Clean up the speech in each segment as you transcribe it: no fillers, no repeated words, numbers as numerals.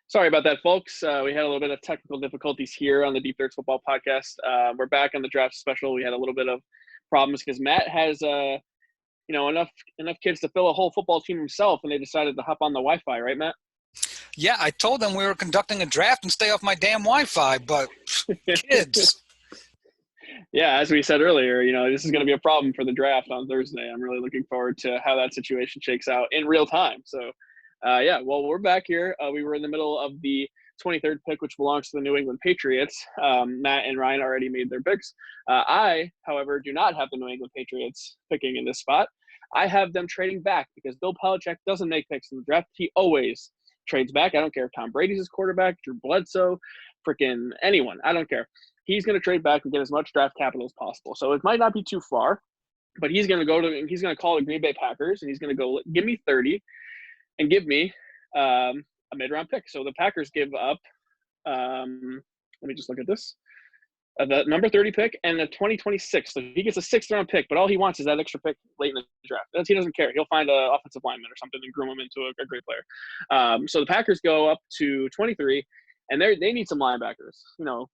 Sorry about that, folks. We had a little bit of technical difficulties here on the Deep Thirds Football Podcast. We're back on the draft special. We had a little bit of problems because Matt has, enough kids to fill a whole football team himself, and they decided to hop on the Wi-Fi, right, Matt? Yeah, I told them we were conducting a draft and stay off my damn Wi-Fi, but kids. Yeah, as we said earlier, this is going to be a problem for the draft on Thursday. I'm really looking forward to how that situation shakes out in real time. So, we're back here. We were in the middle of the 23rd pick, which belongs to the New England Patriots. Matt and Ryan already made their picks. I, however, do not have the New England Patriots picking in this spot. I have them trading back because Bill Belichick doesn't make picks in the draft. He always trades back. I don't care if Tom Brady's his quarterback, Drew Bledsoe, freaking anyone. I don't care. He's going to trade back and get as much draft capital as possible. So it might not be too far, but he's going to call the Green Bay Packers, and he's going to go, give me 30 and give me a mid-round pick. So the Packers give up, let me just look at this, the number 30 pick and the 2026. So he gets a sixth-round pick, but all he wants is that extra pick late in the draft. He doesn't care. He'll find an offensive lineman or something and groom him into a great player. So the Packers go up to 23, and they need some linebackers.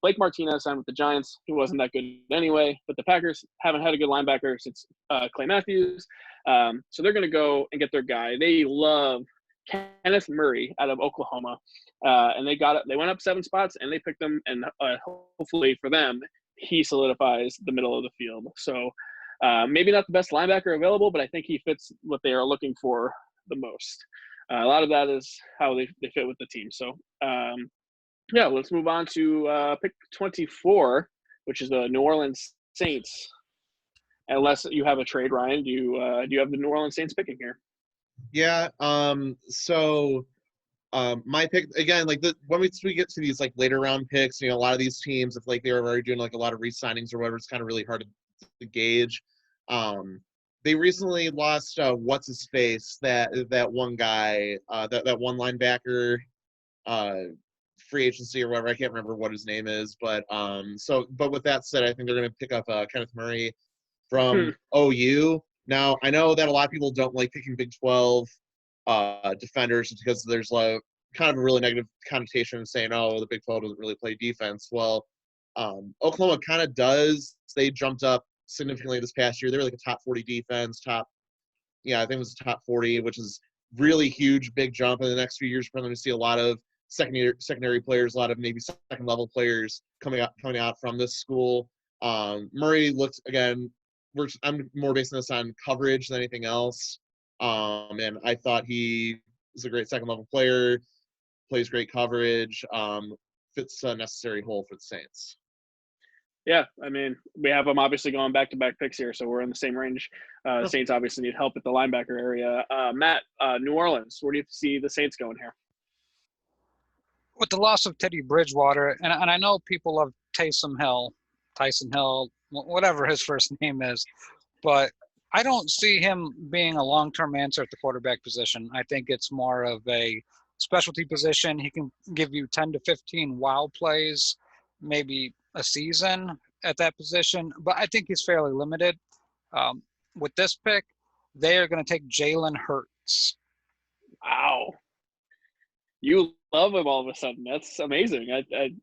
Blake Martinez signed with the Giants. He wasn't that good anyway, but the Packers haven't had a good linebacker since Clay Matthews. So they're going to go and get their guy. They love Kenneth Murray out of Oklahoma. And they went up 7 spots, and they picked him, and hopefully for them, he solidifies the middle of the field. So maybe not the best linebacker available, but I think he fits what they are looking for the most. A lot of that is how they fit with the team. So, let's move on to pick 24, which is the New Orleans Saints. Unless you have a trade, Ryan, do you have the New Orleans Saints picking here? Yeah. My pick again, when we get to these later round picks, a lot of these teams, if they were already doing a lot of re-signings or whatever, it's kind of really hard to gauge. They recently lost what's his face, that one guy, that one linebacker, free agency or whatever. I can't remember what his name is, but with that said, I think they're going to pick up Kenneth Murray from OU. Now, I know that a lot of people don't like picking Big 12 defenders because there's kind of a really negative connotation of saying, oh, the Big 12 doesn't really play defense. Well, Oklahoma kind of does. They jumped up significantly this past year. They were a top 40 defense, I think it was top 40, which is really huge, big jump. In the next few years, we're going to see a lot of secondary players, a lot of maybe second-level players coming out from this school. Murray looks, again, I'm more basing this on coverage than anything else. And I thought he is a great second-level player, plays great coverage, fits a necessary hole for the Saints. Yeah, we have them obviously going back-to-back picks here, so we're in the same range. The Saints obviously need help at the linebacker area. Matt, New Orleans, where do you see the Saints going here? With the loss of Teddy Bridgewater, and I know people love Tyson Hill, whatever his first name is, but I don't see him being a long-term answer at the quarterback position. I think it's more of a specialty position. He can give you 10 to 15 wow plays, maybe a season at that position, but I think he's fairly limited. With this pick, they are going to take Jalen Hurts. Wow. You love him all of a sudden. That's amazing.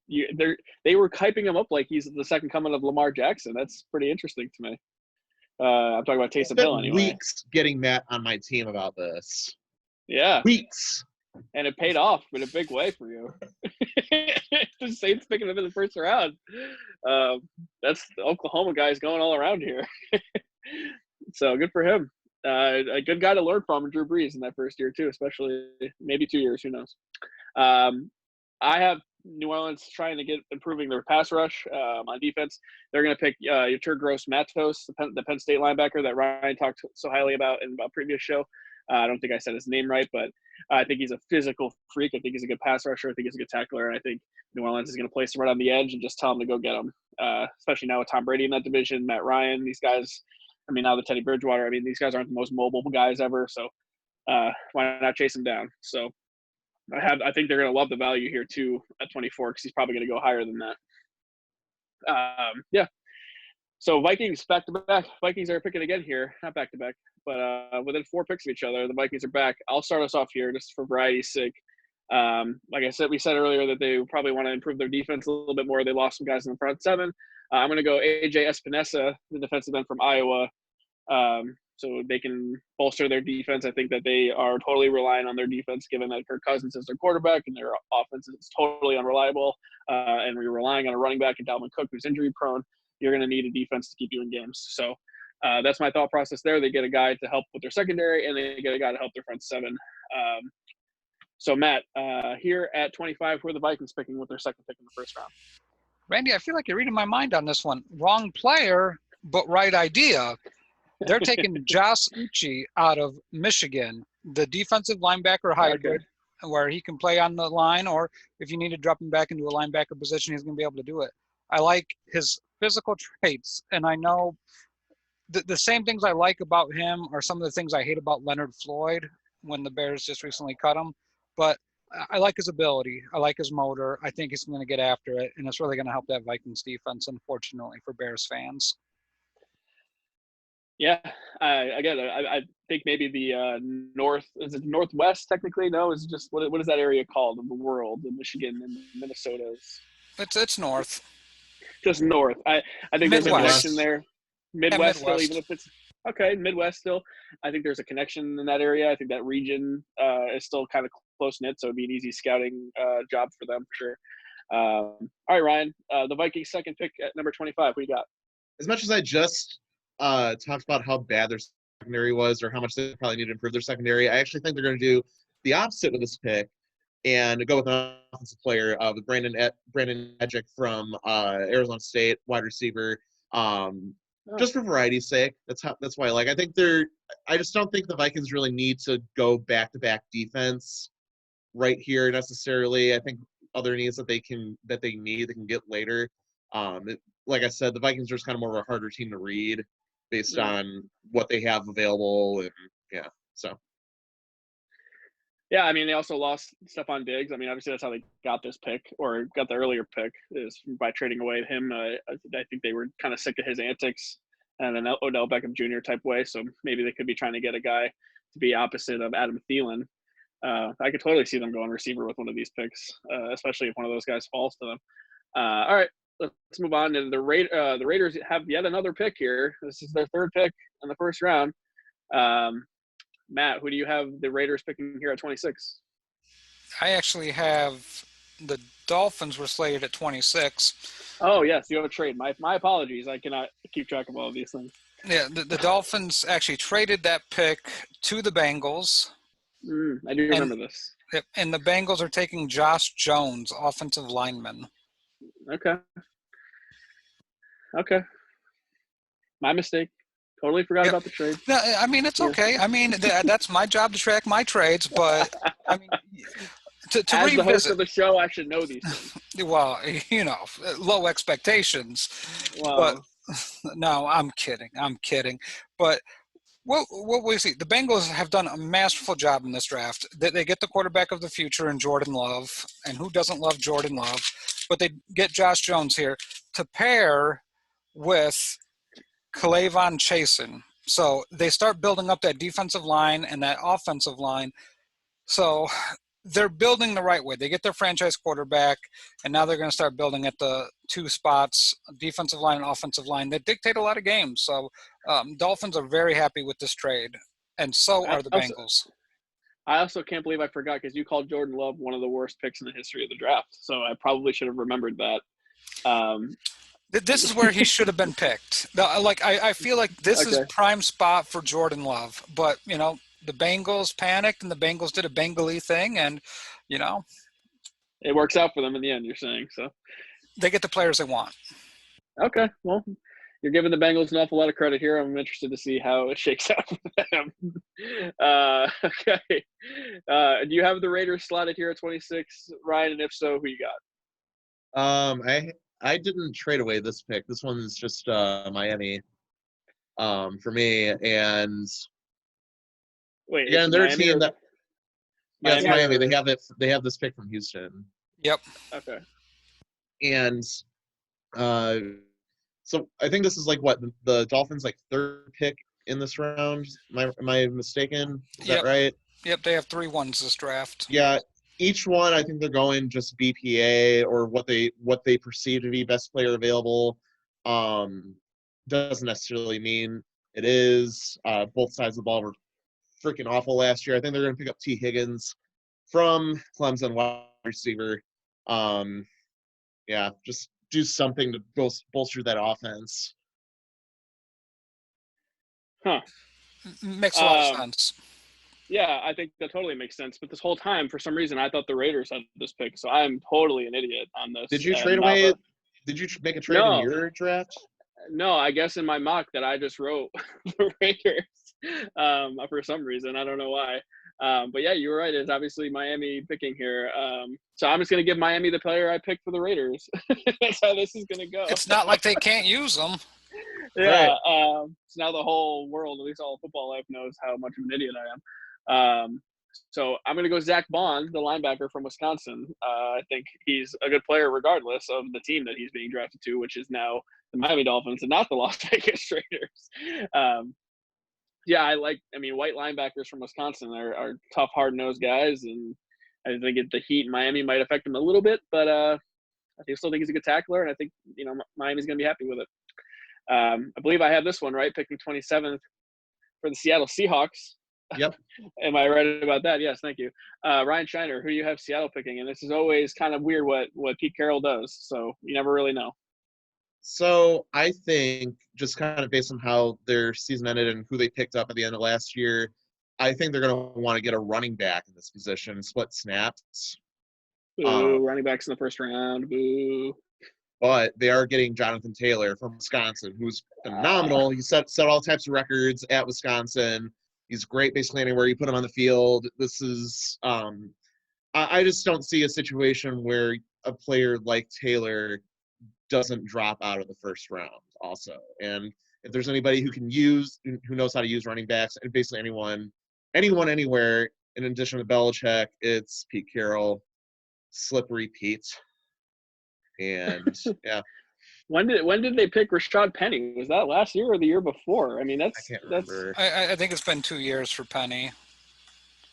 They were hyping him up like he's the second coming of Lamar Jackson. That's pretty interesting to me. I'm talking about Taysom Hill anyway. Weeks getting Matt on my team about this. Yeah. Weeks. And it paid off in a big way for you. The Saints picking him in the first round. That's the Oklahoma guys going all around here. So good for him. A good guy to learn from, Drew Brees, in that first year too, especially maybe 2 years, who knows. I have New Orleans trying to get improving their pass rush on defense. They're going to pick Yetur Gross-Matos, the Penn State linebacker that Ryan talked so highly about in a previous show. I don't think I said his name right, but I think he's a physical freak. I think he's a good pass rusher. I think he's a good tackler. And I think New Orleans is going to place him right on the edge and just tell him to go get him, especially now with Tom Brady in that division, Matt Ryan, these guys. Now the Teddy Bridgewater, these guys aren't the most mobile guys ever, so why not chase him down? So I think they're going to love the value here too at 24 because he's probably going to go higher than that. So Vikings back-to-back. Vikings are picking again here, not back-to-back, but within 4 picks of each other, the Vikings are back. I'll start us off here just for variety's sake. Like I said, we said earlier that they probably want to improve their defense a little bit more. They lost some guys in the front seven. I'm going to go AJ Espinosa, the defensive end from Iowa. So they can bolster their defense. I think that they are totally relying on their defense, given that Kirk Cousins is their quarterback and their offense is totally unreliable. And we're relying on a running back and Dalvin Cook, who's injury prone. You're going to need a defense to keep you in games. So that's my thought process there. They get a guy to help with their secondary, and they get a guy to help their front seven. So, Matt, here at 25, who are the Vikings picking with their second pick in the first round? Randy, I feel like you're reading my mind on this one. Wrong player, but right idea. They're taking Josh Uche out of Michigan, the defensive linebacker hybrid, where he can play on the line, or if you need to drop him back into a linebacker position, he's going to be able to do it. I like his physical traits, and I know the same things I like about him are some of the things I hate about Leonard Floyd when the Bears just recently cut him. But I like his ability. I like his motor. I think he's going to get after it, and it's really going to help that Vikings defense, unfortunately, for Bears fans. Yeah, I think maybe the northwest technically? No, it's just what is that area called in the world? In Michigan and Minnesota. It's north. Just north. I think Midwest. There's a connection there. Midwest, yeah, still, even if it's okay. Midwest still. I think there's a connection in that area. I think that region is still kind of close knit, so it'd be an easy scouting job for them for sure. All right, Ryan, the Vikings' second pick at number 25. What you got? As much as I just talked about how bad their secondary was, or how much they probably need to improve their secondary, I actually think they're going to do the opposite with this pick and go with an offensive player, with Brandon Edgick from Arizona State, wide receiver. Just for variety's sake, that's why I like. I just don't think the Vikings really need to go back-to-back defense right here necessarily. I think other needs that they can get later. Like I said, the Vikings are just kind of more of a harder team to read based on what they have available, and Yeah, I mean, they also lost Stephon Diggs. I mean, obviously that's how they got this pick, or got the earlier pick, is by trading away him. I think they were kind of sick of his antics and an Odell Beckham Jr. type way. So maybe they could be trying to get a guy to be opposite of Adam Thielen. I could totally see them going receiver with one of these picks, especially if one of those guys falls to them. All right, let's move on to the Raiders have yet another pick here. This is their third pick in the first round. Matt, who do you have the Raiders picking here at 26? I actually have the Dolphins were slated at 26. Oh, yes, you have a trade. My apologies. I cannot keep track of all of these things. Yeah, the Dolphins actually traded that pick to the Bengals. I do remember this. And the Bengals are taking Josh Jones, offensive lineman. Okay. My mistake. Totally forgot about the trade. No, I mean, it's okay. I mean, that's my job to track my trades, but I mean, to As revisit. the host of the show, I should know these things. Well, low expectations. Wow. But no, I'm kidding. But what we see, the Bengals have done a masterful job in this draft. They get the quarterback of the future in Jordan Love, and who doesn't love Jordan Love? But they get Josh Jones here to pair with K'Lavon Chasen. So they start building up that defensive line and that offensive line. So they're building the right way. They get their franchise quarterback, and now they're going to start building at the two spots, defensive line and offensive line, that dictate a lot of games. So Dolphins are very happy with this trade, and so are the Bengals. I also can't believe I forgot, because you called Jordan Love one of the worst picks in the history of the draft. So I probably should have remembered that. This is where he should have been picked. I feel like this is prime spot for Jordan Love. But, the Bengals panicked, and the Bengals did a Bengali thing, and, it works out for them in the end, you're saying. So they get the players they want. Okay, well, you're giving the Bengals an awful lot of credit here. I'm interested to see how it shakes out for them. Okay. Do you have the Raiders slotted here at 26, Ryan? And if so, who you got? I didn't trade away this pick. This one's just Miami for me. And wait, again, they're a team that – yeah, it's Miami. Or... They have this pick from Houston. Yep. Okay. And so I think this is the Dolphins' third pick in this round. Am I mistaken? Is that right? Yep, they have 3 1s this draft. Yeah, each one, I think they're going just BPA or what they perceive to be best player available. Doesn't necessarily mean it is. Both sides of the ball were freaking awful last year. I think they're going to pick up T. Higgins from Clemson, wide receiver. Yeah, just do something to bolster that offense. Huh. Makes a lot of sense. Yeah, I think that totally makes sense. But this whole time, for some reason, I thought the Raiders had this pick, so I'm totally an idiot on this. Did you trade away? Did you make a trade in your draft? No, I guess in my mock that I just wrote the Raiders for some reason. I don't know why. But yeah, you were right. It's obviously Miami picking here. So I'm just going to give Miami the player I picked for the Raiders. That's how this is going to go. It's not like they can't use them. Yeah. Right. So now the whole world, at least all of football life, knows how much of an idiot I am. So I'm going to go Zach Bond, the linebacker from Wisconsin. I think he's a good player regardless of the team that he's being drafted to, which is now the Miami Dolphins and not the Las Vegas Raiders. Yeah, white linebackers from Wisconsin are tough, hard-nosed guys, and I think the heat in Miami might affect him a little bit, but I still think he's a good tackler, and I think, Miami's going to be happy with it. I believe I have this one, right, picking 27th for the Seattle Seahawks. Yep. Am I right about that? Yes, thank you. Ryan Shiner, who do you have Seattle picking? And this is always kind of weird what Pete Carroll does, so you never really know. So I think just kind of based on how their season ended and who they picked up at the end of last year, I think they're going to want to get a running back in this position, split snaps. Boo, running backs in the first round. Boo. But they are getting Jonathan Taylor from Wisconsin, who's phenomenal. He set all types of records at Wisconsin. He's great basically anywhere you put him on the field. This is I just don't see a situation where a player like Taylor doesn't drop out of the first round also. And if there's anybody who knows how to use running backs, and basically anyone anywhere, in addition to Belichick, it's Pete Carroll, slippery Pete. And yeah. When did they pick Rashad Penny? Was that last year or the year before? I mean, I can't remember. I think it's been 2 years for Penny.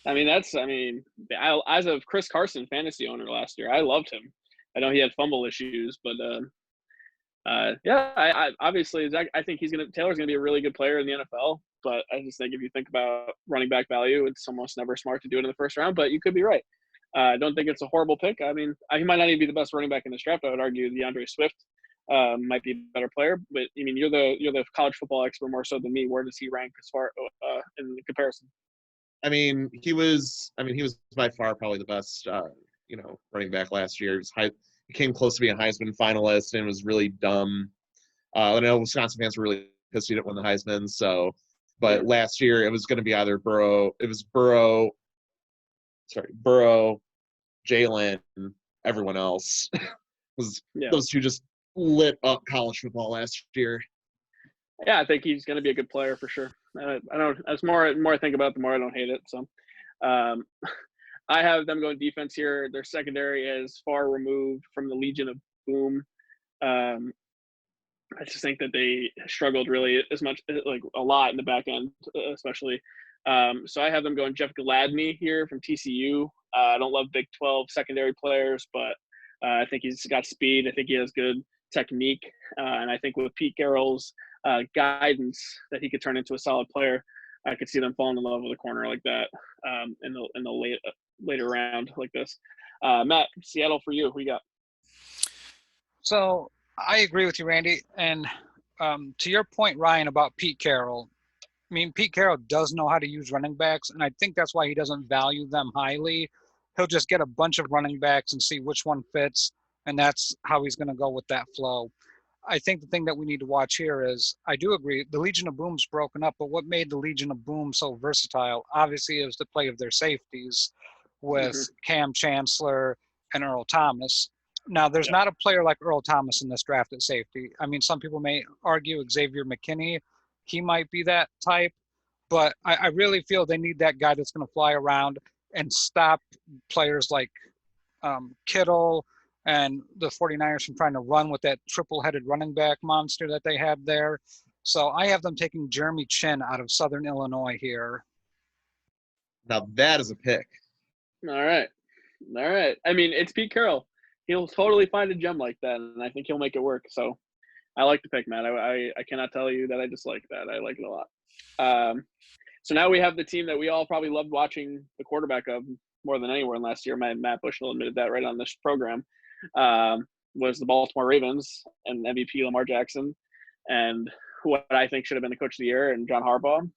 As of Chris Carson fantasy owner last year, I loved him. I know he had fumble issues, but I obviously I think Taylor's gonna be a really good player in the NFL. But I just think if you think about running back value, it's almost never smart to do it in the first round. But you could be right. I don't think it's a horrible pick. I mean, he might not even be the best running back in this draft. I would argue DeAndre Swift might be a better player. But I mean, you're the college football expert more so than me. Where does he rank as far in comparison? I mean, he was by far probably the best running back last year. He came close to being a Heisman finalist and was really dumb. I know Wisconsin fans were really pissed he didn't win the Heisman. So, but last year it was going to be either Burrow, Jalen, everyone else. Those two just lit up college football last year. Yeah, I think he's going to be a good player for sure. I don't. As more I think about it, the more I don't hate it. So, I have them going defense here. Their secondary is far removed from the Legion of Boom. I just think that they struggled really as much, like a lot in the back end, especially. So I have them going Jeff Gladney here from TCU. I don't love Big 12 secondary players, but I think he's got speed. I think he has good technique. And I think with Pete Carroll's guidance that he could turn into a solid player, I could see them falling in love with a corner like that in the later round like this. Matt, Seattle for you. Who you got? So I agree with you, Randy. And to your point, Ryan, about Pete Carroll, I mean, Pete Carroll does know how to use running backs, and I think that's why he doesn't value them highly. He'll just get a bunch of running backs and see which one fits, and that's how he's going to go with that flow. I think the thing that we need to watch here is, I do agree, the Legion of Boom's broken up, but what made the Legion of Boom so versatile, obviously, is the play of their safeties with Cam Chancellor and Earl Thomas. Now, there's not a player like Earl Thomas in this draft at safety. I mean, some people may argue Xavier McKinney. He might be that type, but I really feel they need that guy that's going to fly around and stop players like Kittle and the 49ers from trying to run with that triple-headed running back monster that they have there. So I have them taking Jeremy Chin out of Southern Illinois here. Now that is a pick. All right. All right. I mean, it's Pete Carroll. He'll totally find a gem like that, and I think he'll make it work. So I like the pick, Matt. I cannot tell you that I dislike that. I like it a lot. So now we have the team that we all probably loved watching the quarterback of more than anyone last year. Matt Bushnell admitted that right on this program. Was the Baltimore Ravens and MVP Lamar Jackson, and what I think should have been the coach of the year, and John Harbaugh.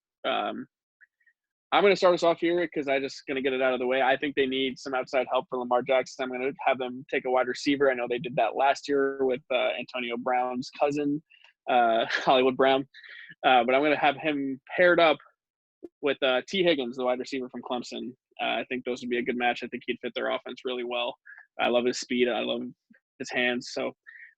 I'm going to start us off here because I'm just going to get it out of the way. I think they need some outside help for Lamar Jackson. I'm going to have them take a wide receiver. I know they did that last year with Antonio Brown's cousin, Hollywood Brown. But I'm going to have him paired up with T. Higgins, the wide receiver from Clemson. I think those would be a good match. I think he'd fit their offense really well. I love his speed. I love his hands. So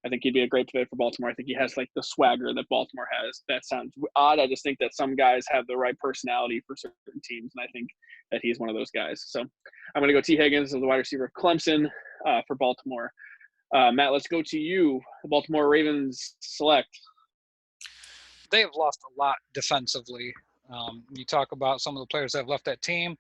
I think he'd be a great fit for Baltimore. I think he has like the swagger that Baltimore has. That sounds odd. I just think that some guys have the right personality for certain teams, and I think that he's one of those guys. So I'm going to go T. Higgins as the wide receiver of Clemson for Baltimore. Matt, let's go to you. The Baltimore Ravens select. They have lost a lot defensively. You talk about some of the players that have left that team.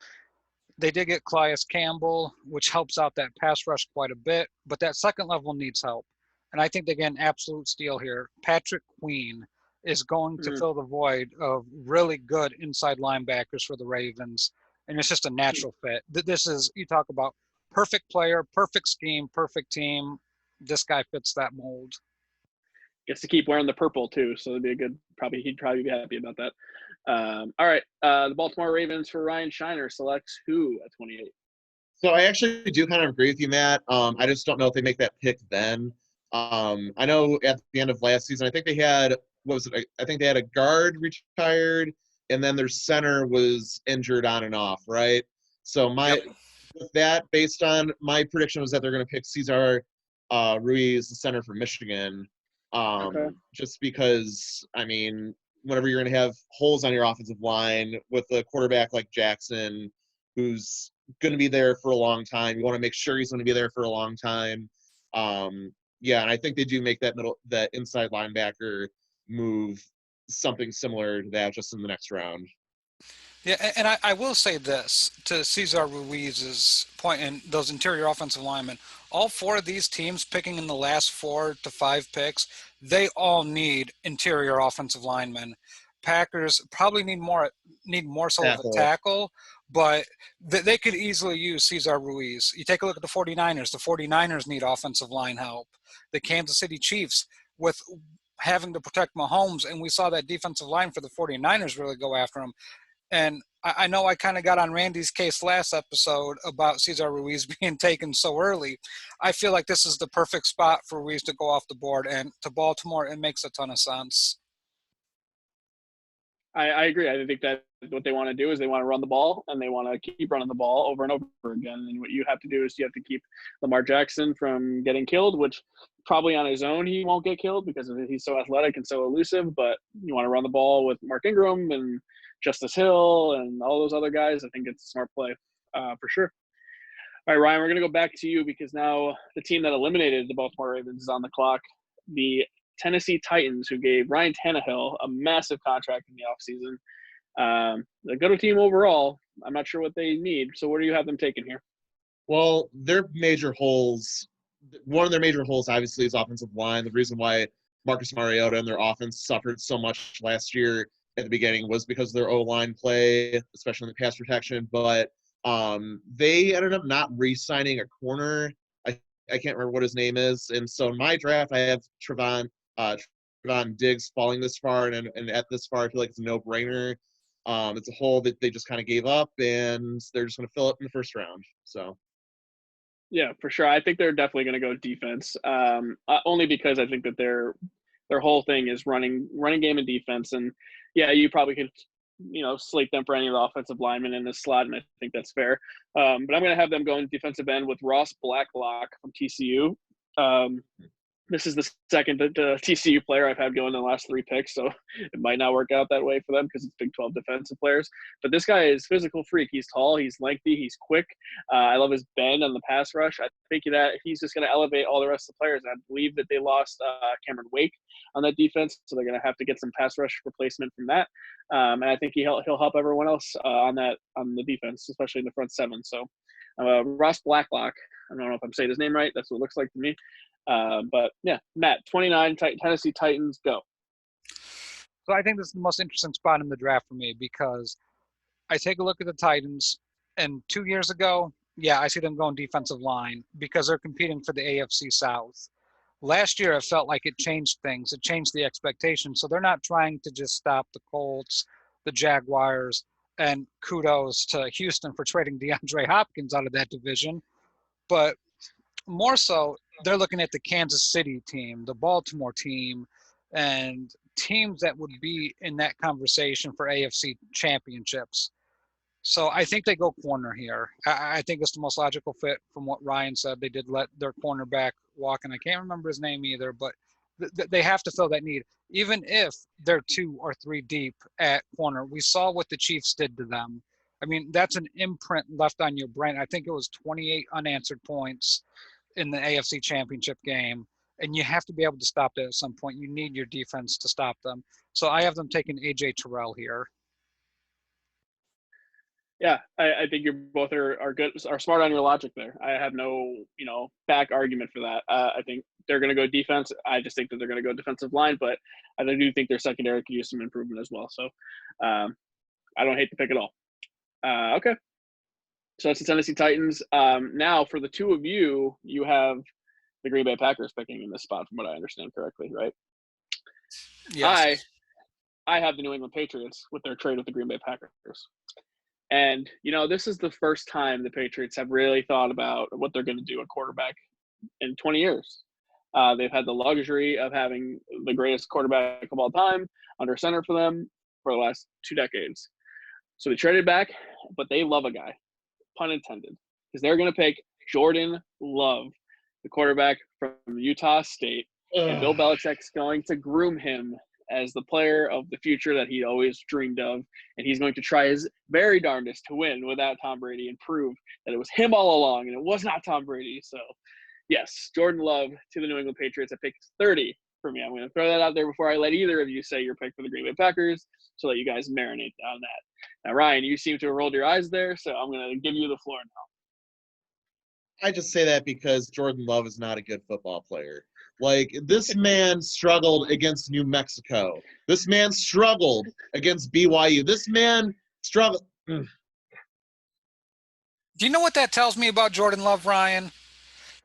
They did get Calais Campbell, which helps out that pass rush quite a bit, but that second level needs help. And I think they get an absolute steal here. Patrick Queen is going to fill the void of really good inside linebackers for the Ravens, and it's just a natural fit. This is, you talk about perfect player, perfect scheme, perfect team. This guy fits that mold. Gets to keep wearing the purple too, so it'd be a good. He'd probably be happy about that. All right, the Baltimore Ravens for Ryan Shiner selects who at 28. So I actually do kind of agree with you, Matt. I just don't know if they make that pick then. I know at the end of last season, I think they had I think they had a guard retired, and then their center was injured on and off, right? So with that, based on my prediction, was that they're going to pick Cesar Ruiz, the center from Michigan. Just because, I mean, whenever you're going to have holes on your offensive line with a quarterback like Jackson, who's going to be there for a long time, you want to make sure he's going to be there for a long time. Yeah, and I think they do make that inside linebacker move something similar to that just in the next round. Yeah, and I will say this to Cesar Ruiz's point and those interior offensive linemen. All four of these teams picking in the last 4 to 5 picks, they all need interior offensive linemen. Packers probably need more so of a tackle, but they could easily use Cesar Ruiz. You take a look at the 49ers. The 49ers need offensive line help. The Kansas City Chiefs, with having to protect Mahomes, and we saw that defensive line for the 49ers really go after him. And I know I kind of got on Randy's case last episode about Cesar Ruiz being taken so early. I feel like this is the perfect spot for Ruiz to go off the board, and to Baltimore, it makes a ton of sense. I agree. I think that what they want to do is they want to run the ball, and they want to keep running the ball over and over again. And what you have to do is you have to keep Lamar Jackson from getting killed, which probably on his own he won't get killed because he's so athletic and so elusive. But you want to run the ball with Mark Ingram and Justice Hill and all those other guys. I think it's a smart play for sure. All right, Ryan, we're going to go back to you because now the team that eliminated the Baltimore Ravens is on the clock. The Tennessee Titans, who gave Ryan Tannehill a massive contract in the offseason. A good team overall. I'm not sure what they need. So what do you have them taking here? Well, their major holes, one of their major holes obviously is offensive line. The reason why Marcus Mariota and their offense suffered so much last year at the beginning was because of their O-line play, especially in the pass protection. But they ended up not re-signing a corner. I can't remember what his name is. And so in my draft, I have Trevon Diggs falling this far, and at this far, I feel like it's a no-brainer. It's a hole that they just kind of gave up, and they're just going to fill it in the first round. So, yeah, for sure. I think they're definitely going to go defense, only because I think that their whole thing is running game and defense. And yeah, you probably could, slate them for any of the offensive linemen in this slot, and I think that's fair. But I'm going to have them going defensive end with Ross Blacklock from TCU. This is the second TCU player I've had going in the last 3 picks, so it might not work out that way for them because it's Big 12 defensive players. But this guy is physical freak. He's tall, he's lengthy, he's quick. I love his bend on the pass rush. I think that he's just going to elevate all the rest of the players. I believe that they lost Cameron Wake on that defense, so they're going to have to get some pass rush replacement from that. And I think he'll help everyone else on the defense, especially in the front 7. So Ross Blacklock. I don't know if I'm saying his name right. That's what it looks like to me. But yeah, Matt, 29, Tennessee Titans, go. So I think this is the most interesting spot in the draft for me because I take a look at the Titans, and 2 years ago, yeah, I see them going defensive line because they're competing for the AFC South. Last year, it felt like it changed things. It changed the expectation. So they're not trying to just stop the Colts, the Jaguars, and kudos to Houston for trading DeAndre Hopkins out of that division. But more so, they're looking at the Kansas City team, the Baltimore team, and teams that would be in that conversation for AFC championships. So I think they go corner here. I think it's the most logical fit from what Ryan said. They did let their cornerback walk, and I can't remember his name either, but they have to fill that need. Even if they're 2 or 3 deep at corner, we saw what the Chiefs did to them. I mean, that's an imprint left on your brain. I think it was 28 unanswered points in the AFC Championship game, and you have to be able to stop that at some point. You need your defense to stop them. So I have them taking A.J. Terrell here. Yeah, I think you both are good, are smart on your logic there. I have no, back argument for that. I think they're going to go defense. I just think that they're going to go defensive line, but I do think their secondary could use some improvement as well. So I don't hate the pick at all. Okay. So that's the Tennessee Titans. Now for the two of you, you have the Green Bay Packers picking in this spot, from what I understand correctly, right? Yes. I have the New England Patriots with their trade with the Green Bay Packers. And, this is the first time the Patriots have really thought about what they're going to do at quarterback in 20 years. They've had the luxury of having the greatest quarterback of all time under center for them for the last 2 decades. So they traded back, but they love a guy, pun intended, because they're going to pick Jordan Love, the quarterback from Utah State. And Bill Belichick's going to groom him as the player of the future that he always dreamed of. And he's going to try his very darndest to win without Tom Brady and prove that it was him all along and it was not Tom Brady. So, yes, Jordan Love to the New England Patriots at pick 30 for me. I'm going to throw that out there before I let either of you say your pick for the Green Bay Packers so that you guys marinate on that. Now, Ryan, you seem to have rolled your eyes there, so I'm going to give you the floor now. I just say that because Jordan Love is not a good football player. Like, this man struggled against New Mexico. This man struggled against BYU. This man struggled. Do you know what that tells me about Jordan Love, Ryan?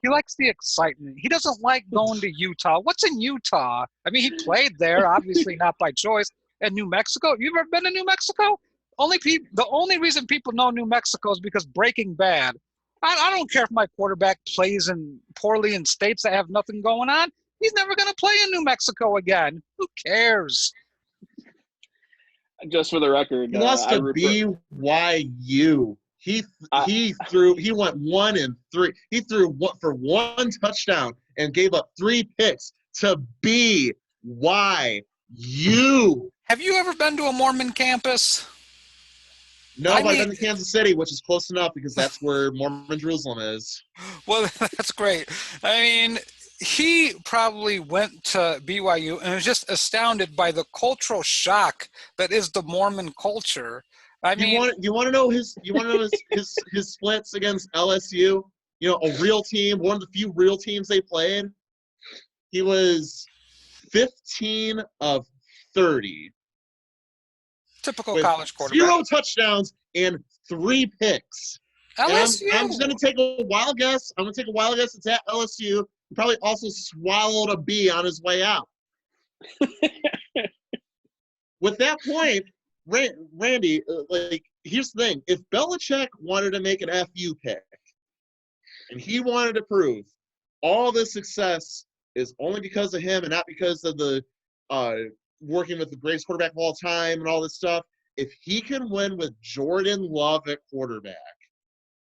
He likes the excitement. He doesn't like going to Utah. What's in Utah? I mean, he played there, obviously not by choice. And New Mexico? Have you ever been to New Mexico? The only reason people know New Mexico is because Breaking Bad. I don't care if my quarterback plays poorly in states that have nothing going on. He's never going to play in New Mexico again. Who cares? Just for the record, he lost to BYU. He went 1-3. He threw for 1 touchdown and gave up 3 picks to BYU. Have you ever been to a Mormon campus? No, I've been to Kansas City, which is close enough because that's where Mormon Jerusalem is. Well, that's great. I mean, he probably went to BYU and was just astounded by the cultural shock that is the Mormon culture. You want to know his splits against LSU? A real team, one of the few real teams they played. He was 15 of 30. Typical college quarterback. 0 touchdowns and 3 picks. LSU. I'm just going to take a wild guess. It's at LSU. He probably also swallowed a bee on his way out. With that point, Randy, here's the thing. If Belichick wanted to make an FU pick and he wanted to prove all this success is only because of him and not because of the working with the greatest quarterback of all time and all this stuff, if he can win with Jordan Love at quarterback,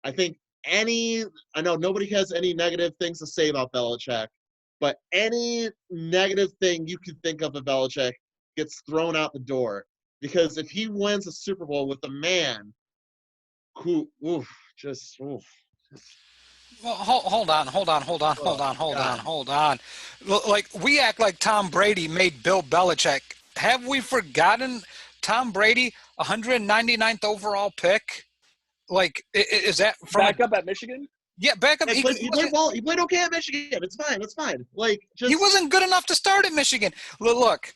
I know nobody has any negative things to say about Belichick, but any negative thing you could think of Belichick gets thrown out the door. Because if he wins a Super Bowl with a man who, Well, hold on. Like, we act like Tom Brady made Bill Belichick. Have we forgotten Tom Brady, 199th overall pick? Like, is that from Back up at Michigan? Yeah, back up. He played well. He played okay at Michigan. It's fine. It's fine. Like, just He wasn't good enough to start at Michigan. Look,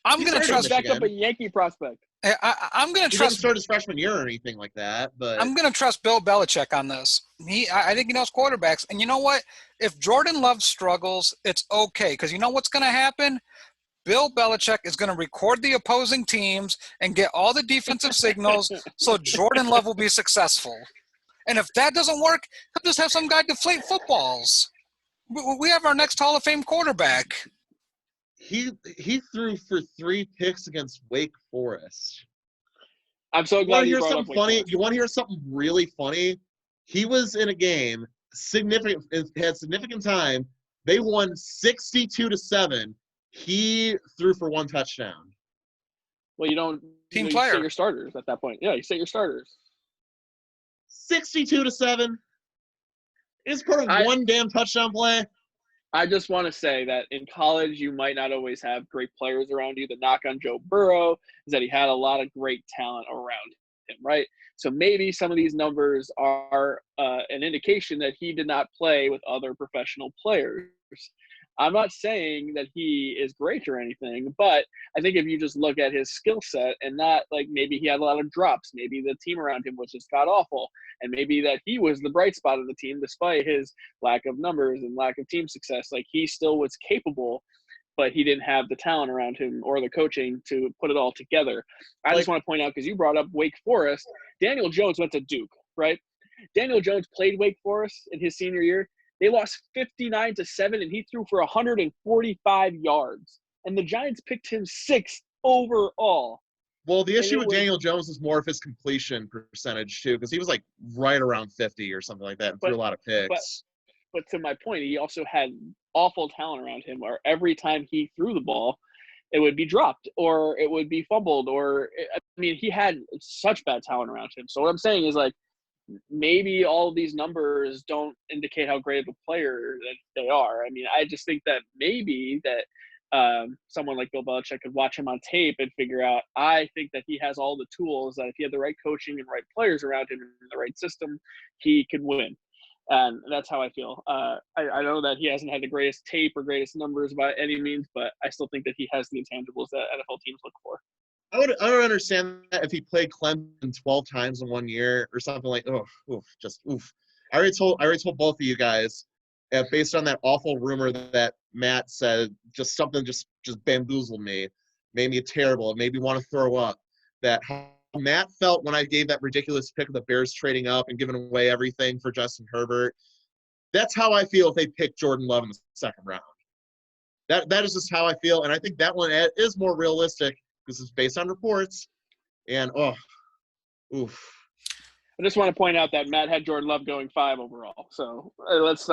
I'm He going to started trust. Back up a Michigan. Yankee prospect. I'm going to He didn't trust. start his freshman year or anything like that. But I'm going to trust Bill Belichick on this. I think he knows quarterbacks. And you know what? If Jordan Love struggles, it's okay, because you know what's going to happen? Bill Belichick is going to record the opposing teams and get all the defensive signals, so Jordan Love will be successful. And if that doesn't work, he'll just have some guy deflate footballs. We have our next Hall of Fame quarterback. he threw for 3 picks against Wake Forest. I'm so You want glad to you hear brought up something Wake funny? Forest. You want to hear something really funny? He was in a game had significant time. They won 62-7. He threw for 1 touchdown. Well, you don't Team you player. sit your starters at that point. Yeah, you sit your starters. 62-7. It's part of one damn touchdown play. I just want to say that in college, you might not always have great players around you. The knock on Joe Burrow is that he had a lot of great talent around him, right? So maybe some of these numbers are an indication that he did not play with other professional players. I'm not saying that he is great or anything, but I think if you just look at his skill set and not like maybe he had a lot of drops, maybe the team around him was just god awful, and maybe that he was the bright spot of the team despite his lack of numbers and lack of team success. Like he still was capable, but he didn't have the talent around him or the coaching to put it all together. I just want to point out, because you brought up Wake Forest, Daniel Jones went to Duke, right? Daniel Jones played Wake Forest in his senior year. They lost 59-7, and he threw for 145 yards. And the Giants picked him 6th overall. Well, the issue with Daniel Jones is more of his completion percentage, too, because he was like right around 50 or something like that and threw a lot of picks. But to my point, he also had awful talent around him where every time he threw the ball, it would be dropped or it would be fumbled. He had such bad talent around him. So what I'm saying is, like, maybe all of these numbers don't indicate how great of a player that they are. I mean, I just think that maybe that someone like Bill Belichick could watch him on tape and figure out, I think that he has all the tools that if he had the right coaching and right players around him and the right system, he could win. And that's how I feel. I know that he hasn't had the greatest tape or greatest numbers by any means, but I still think that he has the intangibles that NFL teams look for. I would understand that if he played Clemson 12 times in 1 year or something like, oof. I already told both of you guys, based on that awful rumor that Matt said, just something just bamboozled me, made me terrible. It made me want to throw up. That how Matt felt when I gave that ridiculous pick of the Bears trading up and giving away everything for Justin Herbert. That's how I feel if they pick Jordan Love in the 2nd round. That is just how I feel, and I think that one is more realistic because it's based on reports. And oof. I just want to point out that Matt had Jordan Love going 5 overall. So let's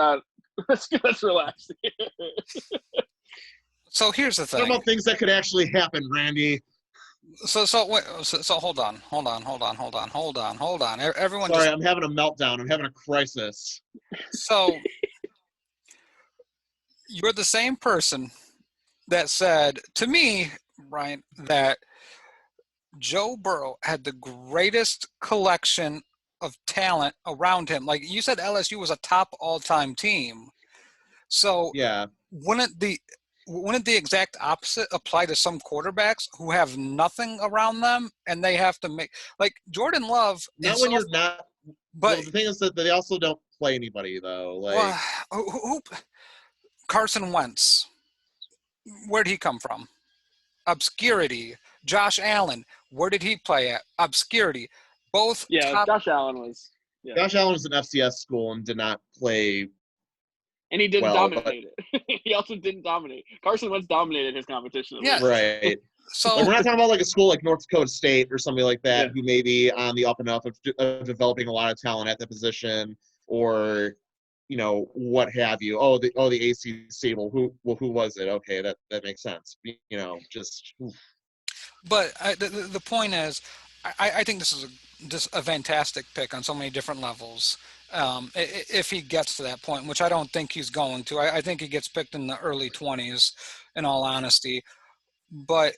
relax. So here's the thing. What about things that could actually happen, Randy? So hold on. Everyone. Sorry, I'm having a meltdown. I'm having a crisis. So you're the same person that said to me, Ryan, that Joe Burrow had the greatest collection of talent around him. Like you said, LSU was a top all-time team. So yeah, wouldn't the exact opposite apply to some quarterbacks who have nothing around them and they have to make, like Jordan Love? Not when you're not. But well, the thing is that they also don't play anybody though. Like Carson Wentz, where'd he come from? Obscurity. Josh Allen, where did he play at? Obscurity. Both. Yeah, Josh Allen was. Yeah. Josh Allen was an FCS school and did not play. And he didn't dominate it. He also didn't dominate. Carson Wentz dominated his competition. Yeah, right. So we're not talking about like a school like North Dakota State or something like that, who may be on the up and up of developing a lot of talent at that position, or what have you. The ACC. Well, who was it? Okay, that makes sense. Just. Oof. But the point is, I think this is just a fantastic pick on so many different levels. If he gets to that point, which I don't think he's going to. I think he gets picked in the early 20s, in all honesty. But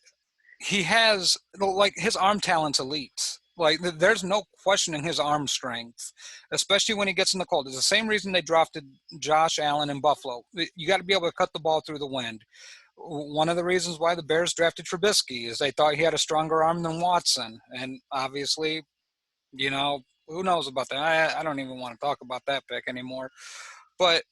he has, like, his arm talent's elite. Like, there's no questioning his arm strength, especially when he gets in the cold. It's the same reason they drafted Josh Allen in Buffalo. You got to be able to cut the ball through the wind. One of the reasons why the Bears drafted Trubisky is they thought he had a stronger arm than Watson. And obviously, who knows about that? I don't even want to talk about that pick anymore. But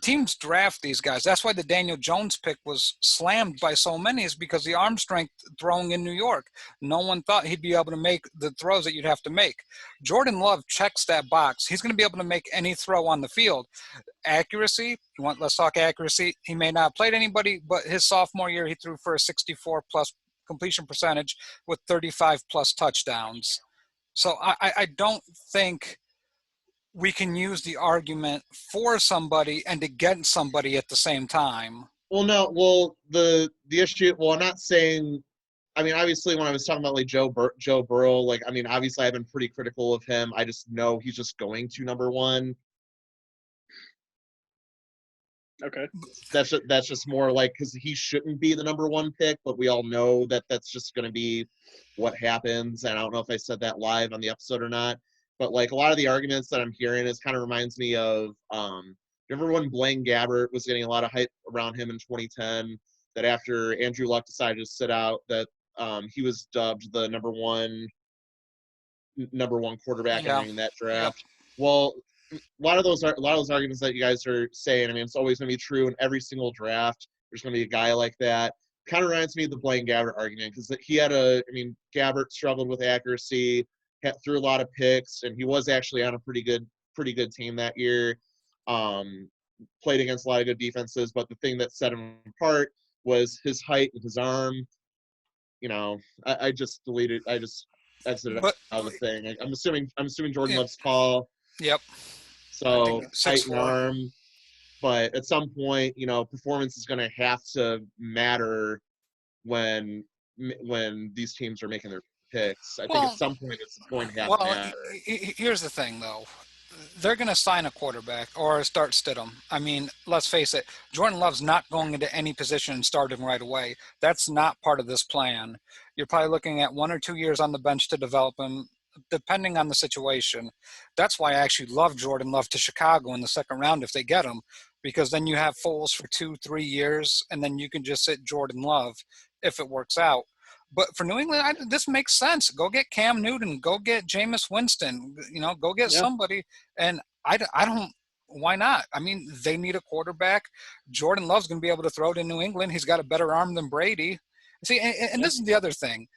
teams draft these guys. That's why the Daniel Jones pick was slammed by so many, is because the arm strength throwing in New York. No one thought he'd be able to make the throws that you'd have to make. Jordan Love checks that box. He's going to be able to make any throw on the field. Accuracy, let's talk accuracy. He may not have played anybody, but his sophomore year, he threw for a 64-plus completion percentage with 35-plus touchdowns. So I don't think we can use the argument for somebody and against somebody at the same time. Well, no. Well, the issue. Well, I'm not saying. I mean, obviously, when I was talking about like Joe Burrow, like, I mean, obviously, I've been pretty critical of him. I just know he's just going to number one. Okay. That's just more like, because he shouldn't be the number one pick, but we all know that that's just going to be what happens. And I don't know if I said that live on the episode or not, but like a lot of the arguments that I'm hearing is kind of reminds me of remember when Blaine Gabbert was getting a lot of hype around him in 2010, that after Andrew Luck decided to sit out, that he was dubbed the number one quarterback entering that draft. Yeah. Well, a lot of those arguments that you guys are saying, I mean, it's always going to be true in every single draft. There's going to be a guy like that. Kind of reminds me of the Blaine Gabbert argument, because he had Gabbert struggled with accuracy, threw a lot of picks, and he was actually on a pretty good team that year. Played against a lot of good defenses, but the thing that set him apart was his height and his arm. I just exited out of the thing. I'm assuming Jordan Love's tall. Yep. So height and arm, but at some point, performance is going to have to matter when these teams are making their picks. I think at some point it's going to have to matter. Here's the thing, though. They're going to sign a quarterback or start Stidham. I mean, let's face it, Jordan Love's not going into any position and starting right away. That's not part of this plan. You're probably looking at 1 or 2 years on the bench to develop him, depending on the situation. That's why I actually love Jordan Love to Chicago in the second round if they get him, because then you have Foles for 2-3 years, and then you can just sit Jordan Love if it works out. But for New England, this makes sense. Go get Cam Newton. Go get Jameis Winston. Go get somebody. And I don't – why not? I mean, they need a quarterback. Jordan Love's going to be able to throw to New England. He's got a better arm than Brady. See, and this is the other thing.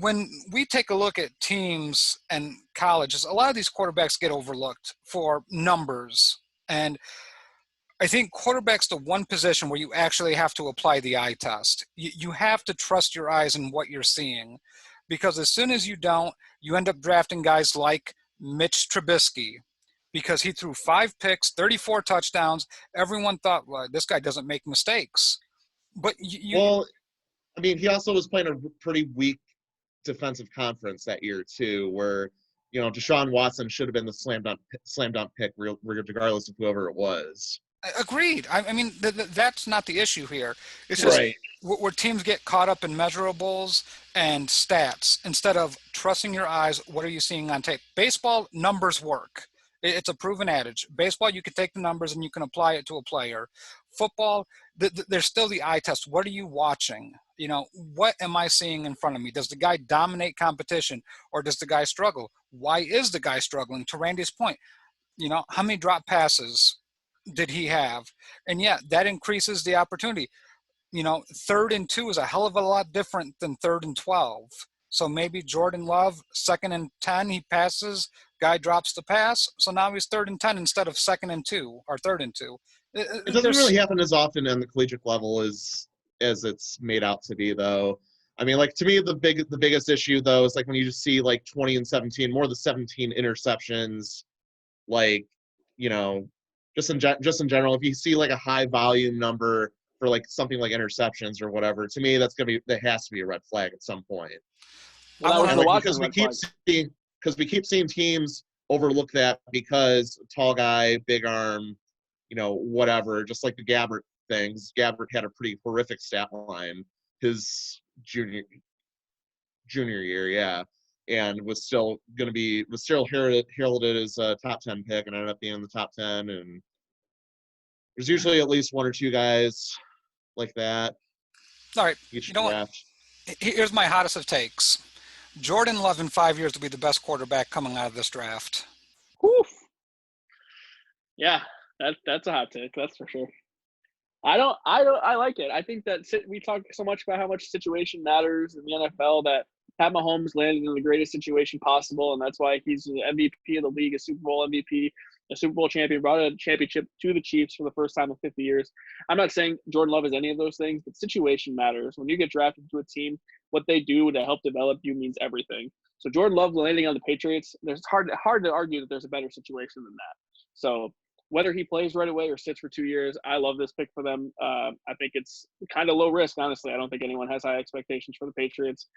When we take a look at teams and colleges, a lot of these quarterbacks get overlooked for numbers. And I think quarterback's the one position where you actually have to apply the eye test. You have to trust your eyes in what you're seeing, because as soon as you don't, you end up drafting guys like Mitch Trubisky, because he threw 5 picks, 34 touchdowns. Everyone thought, well, this guy doesn't make mistakes. But well, I mean, he also was playing a pretty weak defensive conference that year too, where Deshaun Watson should have been the slam dunk pick, regardless of whoever it was. Agreed. I mean, that's not the issue here. It's just where teams get caught up in measurables and stats instead of trusting your eyes. What are you seeing on tape? Baseball, numbers work. It's a proven adage. Baseball, you can take the numbers and you can apply it to a player. Football, there's still the eye test. What are you watching? What am I seeing in front of me? Does the guy dominate competition, or does the guy struggle? Why is the guy struggling? To Randy's point, how many drop passes did he have? And that increases the opportunity. 3rd and 2 is a hell of a lot different than 3rd and 12. So maybe Jordan Love, 2nd and 10, he passes, guy drops the pass. So now he's 3rd and 10 instead of 2nd and 2 or 3rd and 2. It doesn't really happen as often on the collegiate level as it's made out to be, though. I mean, like, to me, the biggest issue, though, is like when you just see like 20 and 17, more of the 17 interceptions, like, just in general, if you see like a high volume number for like something like interceptions or whatever, to me that has to be a red flag at some point. Well, because we keep seeing teams overlook that because tall guy, big arm, whatever. Just like the Gabbert things. Gabbert had a pretty horrific stat line his junior junior year, yeah, and was still heralded as a top 10 pick and ended up being in the top 10. And there's usually at least one or two guys like that All right. each You know what? draft. Here's my hottest of takes. Jordan Love in 5 years will be the best quarterback coming out of this draft. Whew. Yeah, that's a hot take. That's for sure. I like it. I think that we talk so much about how much situation matters in the NFL that Pat Mahomes landed in the greatest situation possible, and that's why he's the MVP of the league, a Super Bowl MVP, a Super Bowl champion, brought a championship to the Chiefs for the first time in 50 years. I'm not saying Jordan Love is any of those things, but situation matters. When you get drafted to a team, what they do to help develop you means everything. So Jordan Love landing on the Patriots, there's hard to argue that there's a better situation than that. So whether he plays right away or sits for 2 years, I love this pick for them. I think it's kind of low risk, honestly. I don't think anyone has high expectations for the Patriots.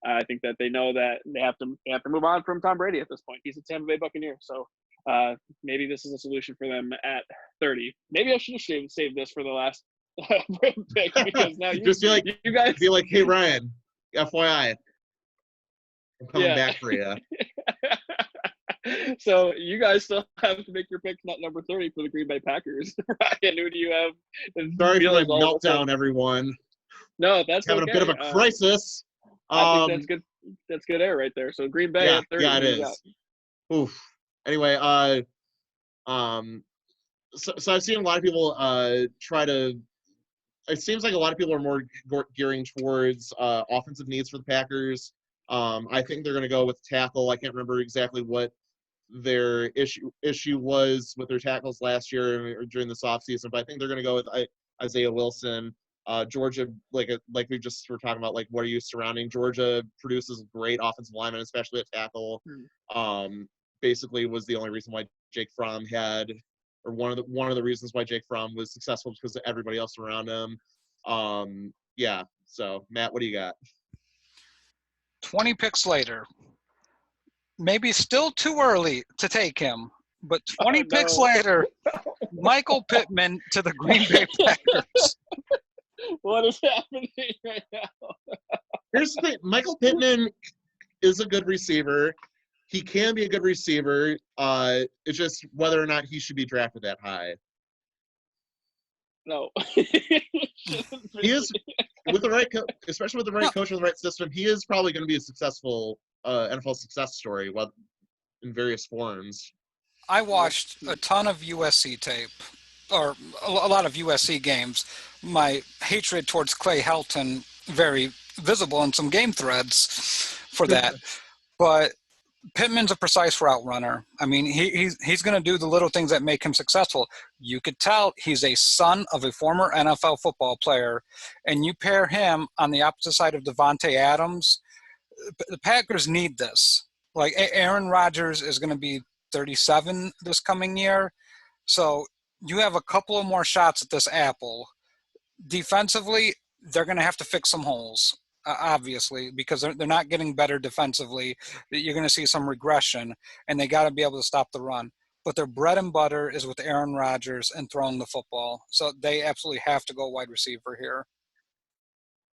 I think that they know that they have to move on from Tom Brady at this point. He's a Tampa Bay Buccaneer, so maybe this is a solution for them at 30. Maybe I should have saved this for the last pick because now you guys be like, hey Ryan, FYI, I'm coming back for you. So you guys still have to make your pick, not number 30 for the Green Bay Packers. Ryan, who do you have? Sorry for the meltdown, everyone. No, that's having okay. A bit of a crisis. I think that's good. That's good air right there. So Green Bay at 30. Yeah, it is. Oof. Anyway, so I've seen a lot of people try to. It seems like a lot of people are more gearing towards offensive needs for the Packers. I think they're going to go with tackle. I can't remember exactly what their issue was with their tackles last year or during this offseason, but I think they're going to go with Isaiah Wilson. Georgia, like we just were talking about, like what are you surrounding? Georgia produces great offensive linemen, especially at tackle. Basically was the only reason why Jake Fromm one of the reasons why Jake Fromm was successful because of everybody else around him. Yeah. So Matt, what do you got? 20 picks later. Maybe still too early to take him, but 20 picks later, Michael Pittman to the Green Bay Packers. What is happening right now? Here's the thing. Michael Pittman is a good receiver. He can be a good receiver. It's just whether or not he should be drafted that high. No. He is, with the right especially with the right coach and the right system, he is probably going to be a successful NFL success story in various forms. I watched a ton of USC tape, or a lot of USC games. My hatred towards Clay Helton very visible in some game threads for that. But Pittman's a precise route runner. I mean, he's going to do the little things that make him successful. You could tell he's a son of a former NFL football player, and you pair him on the opposite side of Devontae Adams. The Packers need this. Like, Aaron Rodgers is going to be 37 this coming year, so you have a couple of more shots at this apple. Defensively, they're going to have to fix some holes. Obviously, because they're not getting better defensively. You're going to see some regression, and they got to be able to stop the run. But their bread and butter is with Aaron Rodgers and throwing the football. So they absolutely have to go wide receiver here.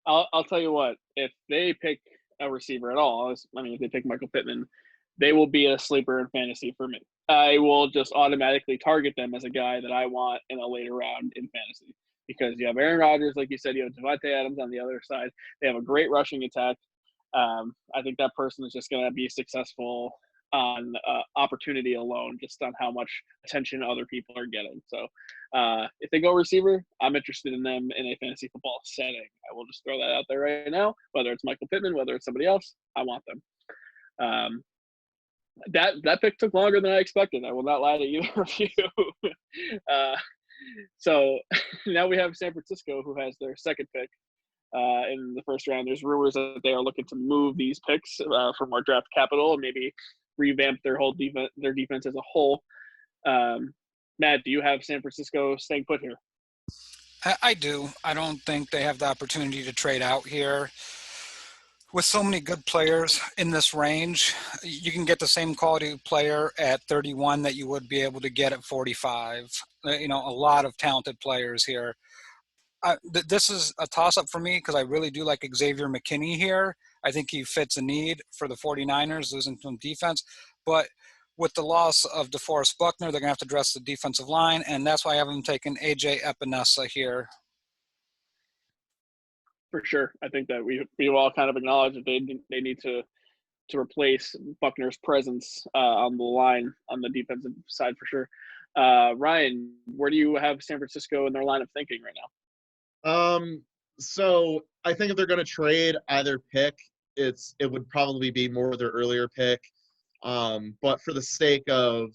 I'll tell you what, if they pick a receiver at all, I mean, if they pick Michael Pittman, they will be a sleeper in fantasy for me. I will just automatically target them as a guy that I want in a later round in fantasy. Because you have Aaron Rodgers, like you said, you have Devontae Adams on the other side. They have a great rushing attack. I think that person is just going to be successful on opportunity alone, just on how much attention other people are getting. So if they go receiver, I'm interested in them in a fantasy football setting. I will just throw that out there right now. Whether it's Michael Pittman, whether it's somebody else, I want them. That pick took longer than I expected. I will not lie to either of you. So now we have San Francisco, who has their second pick in the first round. There's rumors that they are looking to move these picks from our draft capital and maybe revamp their defense as a whole. Matt, do you have San Francisco staying put here? I do. I don't think they have the opportunity to trade out here. With so many good players in this range, you can get the same quality player at 31 that you would be able to get at 45. A lot of talented players here. This is a toss-up for me because I really do like Xavier McKinney here. I think he fits a need for the 49ers, losing some defense. But with the loss of DeForest Buckner, they're going to have to address the defensive line, and that's why I have them taking A.J. Epinesa here. For sure. I think that we all kind of acknowledge that they need to replace Buckner's presence on the line on the defensive side for sure. Ryan, where do you have San Francisco in their line of thinking right now? So I think if they're going to trade either pick, it would probably be more their earlier pick. But for the sake of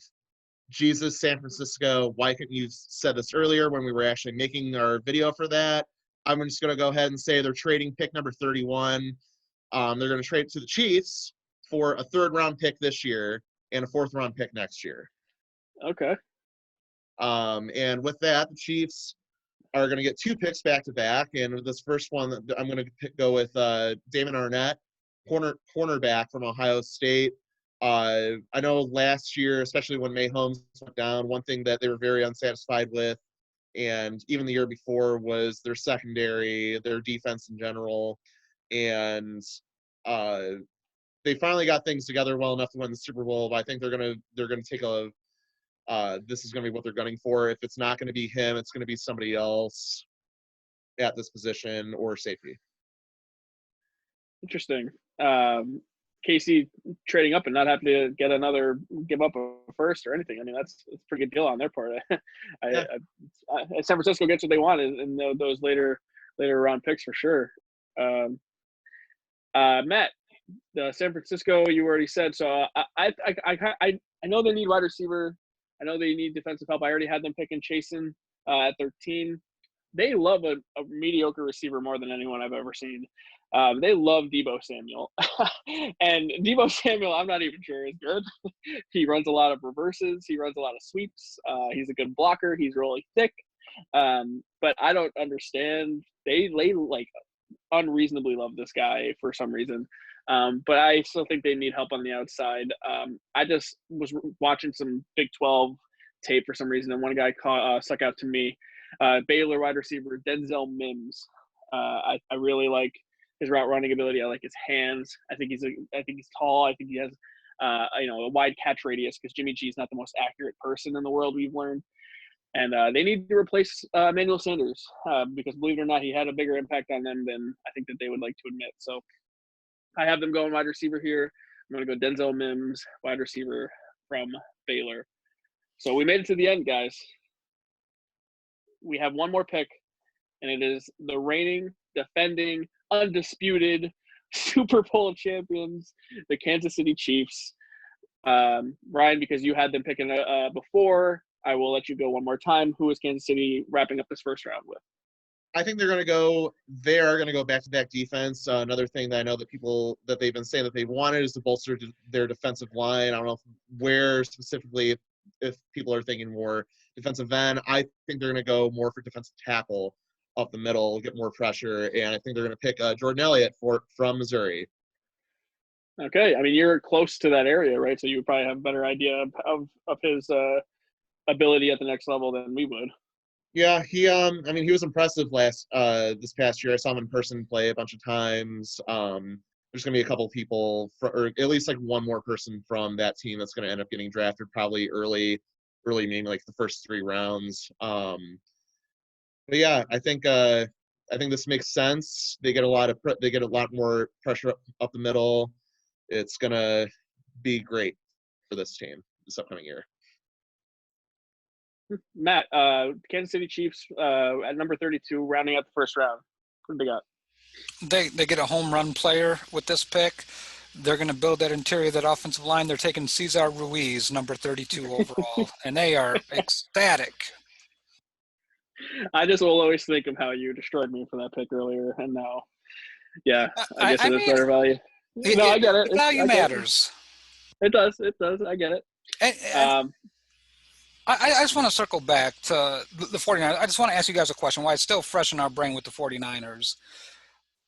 Jesus, San Francisco, why couldn't you said this earlier when we were actually making our video for that? I'm just going to go ahead and say they're trading pick number 31. They're going to trade to the Chiefs for a 3rd-round pick this year and a 4th-round pick next year. Okay. And with that, the Chiefs are going to get 2 picks back-to-back. And with this first one, I'm going to go with Damon Arnett, cornerback from Ohio State. I know last year, especially when Mahomes went down, one thing that they were very unsatisfied with, and even the year before, was their secondary, their defense in general. And they finally got things together well enough to win the Super Bowl. But I think they're gonna take a this is going to be what they're gunning for. If it's not going to be him, it's going to be somebody else at this position or safety. Interesting. KC trading up and not having to give up a first or anything. I mean, that's a pretty good deal on their part. San Francisco gets what they want in those later round picks for sure. Matt, San Francisco, you already said. So I know they need wide receiver. I know they need defensive help. I already had them picking Chasen at 13. They love a mediocre receiver more than anyone I've ever seen. They love Deebo Samuel. And Deebo Samuel, I'm not even sure is good. He runs a lot of reverses. He runs a lot of sweeps. He's a good blocker. He's really thick. But I don't understand. They like unreasonably love this guy for some reason. But I still think they need help on the outside. I just was watching some Big 12 tape for some reason, and one guy stuck out to me. Baylor wide receiver Denzel Mims. I really like his route running ability. I like his hands. I think he's tall. I think he has a wide catch radius because Jimmy G is not the most accurate person in the world, we've learned. And they need to replace Emmanuel Sanders because, believe it or not, he had a bigger impact on them than I think that they would like to admit. So I have them going wide receiver here. I'm going to go Denzel Mims, wide receiver from Baylor. So we made it to the end, guys. We have one more pick, and it is the reigning, defending, undisputed Super Bowl champions, the Kansas City Chiefs. Ryan, because you had them picking before, I will let you go one more time. Who is Kansas City wrapping up this first round with? I think they are going to go back-to-back defense. Another thing that I know that they've been saying that they wanted is to bolster their defensive line. I don't know where specifically, if people are thinking more defensive end. I think they're going to go more for defensive tackle up the middle, get more pressure, and I think they're going to pick Jordan Elliott from Missouri. Okay, I mean, you're close to that area, right? So you would probably have a better idea of his ability at the next level than we would. Yeah, he was impressive this past year. I saw him in person play a bunch of times. There's going to be a couple of people, or at least like one more person from that team that's going to end up getting drafted probably early, meaning like the first 3 rounds. But yeah, I think this makes sense. They get a lot more pressure up the middle. It's going to be great for this team this upcoming year. Matt, Kansas City Chiefs at number 32, rounding out the first round. What do they got? They get a home run player with this pick. They're going to build that interior, that offensive line. They're taking Cesar Ruiz, number 32 overall, and they are ecstatic. I just will always think of how you destroyed me for that pick earlier, and now, yeah, I guess it is better value. No, I get it. Value matters. It does. I get it. I just want to circle back to the 49ers. I just want to ask you guys a question while it's still fresh in our brain with the 49ers.